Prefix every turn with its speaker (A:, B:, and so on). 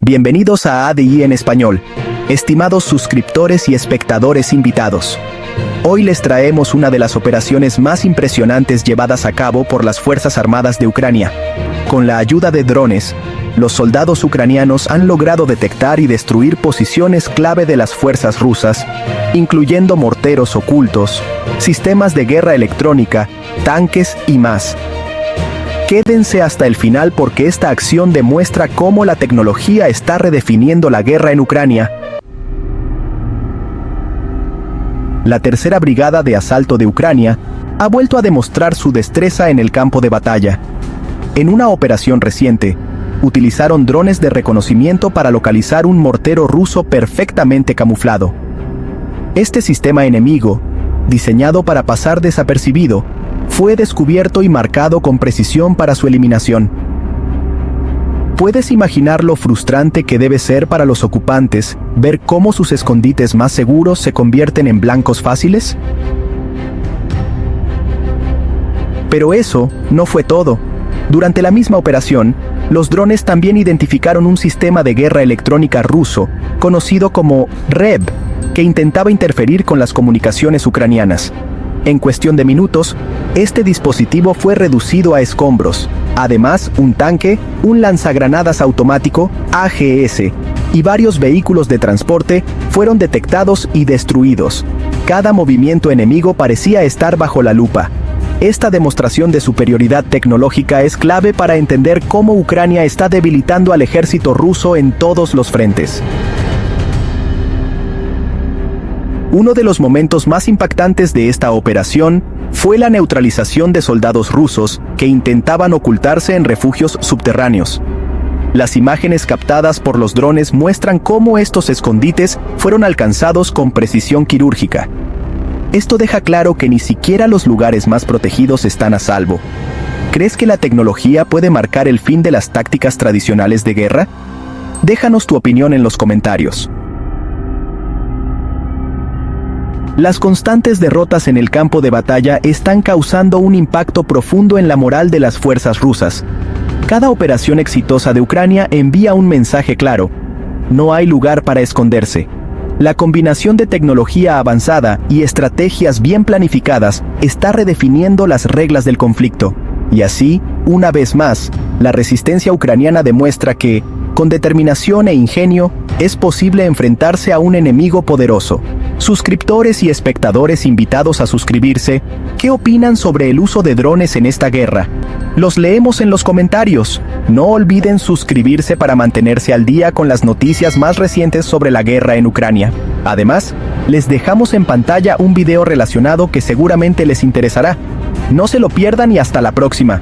A: Bienvenidos a ADI en español, estimados suscriptores y espectadores invitados. Hoy les traemos una de las operaciones más impresionantes llevadas a cabo por las Fuerzas Armadas de Ucrania. Con la ayuda de drones, los soldados ucranianos han logrado detectar y destruir posiciones clave de las fuerzas rusas, incluyendo morteros ocultos, sistemas de guerra electrónica, tanques y más. Quédense hasta el final porque esta acción demuestra cómo la tecnología está redefiniendo la guerra en Ucrania. La Tercera Brigada de Asalto de Ucrania ha vuelto a demostrar su destreza en el campo de batalla. En una operación reciente, utilizaron drones de reconocimiento para localizar un mortero ruso perfectamente camuflado. Este sistema enemigo, diseñado para pasar desapercibido, fue descubierto y marcado con precisión para su eliminación. ¿Puedes imaginar lo frustrante que debe ser para los ocupantes ver cómo sus escondites más seguros se convierten en blancos fáciles? Pero eso no fue todo. Durante la misma operación, los drones también identificaron un sistema de guerra electrónica ruso, conocido como REB, que intentaba interferir con las comunicaciones ucranianas. En cuestión de minutos, este dispositivo fue reducido a escombros. Además, un tanque, un lanzagranadas automático, AGS, y varios vehículos de transporte fueron detectados y destruidos. Cada movimiento enemigo parecía estar bajo la lupa. Esta demostración de superioridad tecnológica es clave para entender cómo Ucrania está debilitando al ejército ruso en todos los frentes. Uno de los momentos más impactantes de esta operación fue la neutralización de soldados rusos que intentaban ocultarse en refugios subterráneos. Las imágenes captadas por los drones muestran cómo estos escondites fueron alcanzados con precisión quirúrgica. Esto deja claro que ni siquiera los lugares más protegidos están a salvo. ¿Crees que la tecnología puede marcar el fin de las tácticas tradicionales de guerra? Déjanos tu opinión en los comentarios. Las constantes derrotas en el campo de batalla están causando un impacto profundo en la moral de las fuerzas rusas. Cada operación exitosa de Ucrania envía un mensaje claro: no hay lugar para esconderse. La combinación de tecnología avanzada y estrategias bien planificadas está redefiniendo las reglas del conflicto. Y así, una vez más, la resistencia ucraniana demuestra que, con determinación e ingenio, es posible enfrentarse a un enemigo poderoso. Suscriptores y espectadores invitados a suscribirse, ¿qué opinan sobre el uso de drones en esta guerra? Los leemos en los comentarios. No olviden suscribirse para mantenerse al día con las noticias más recientes sobre la guerra en Ucrania. Además, les dejamos en pantalla un video relacionado que seguramente les interesará. No se lo pierdan y hasta la próxima.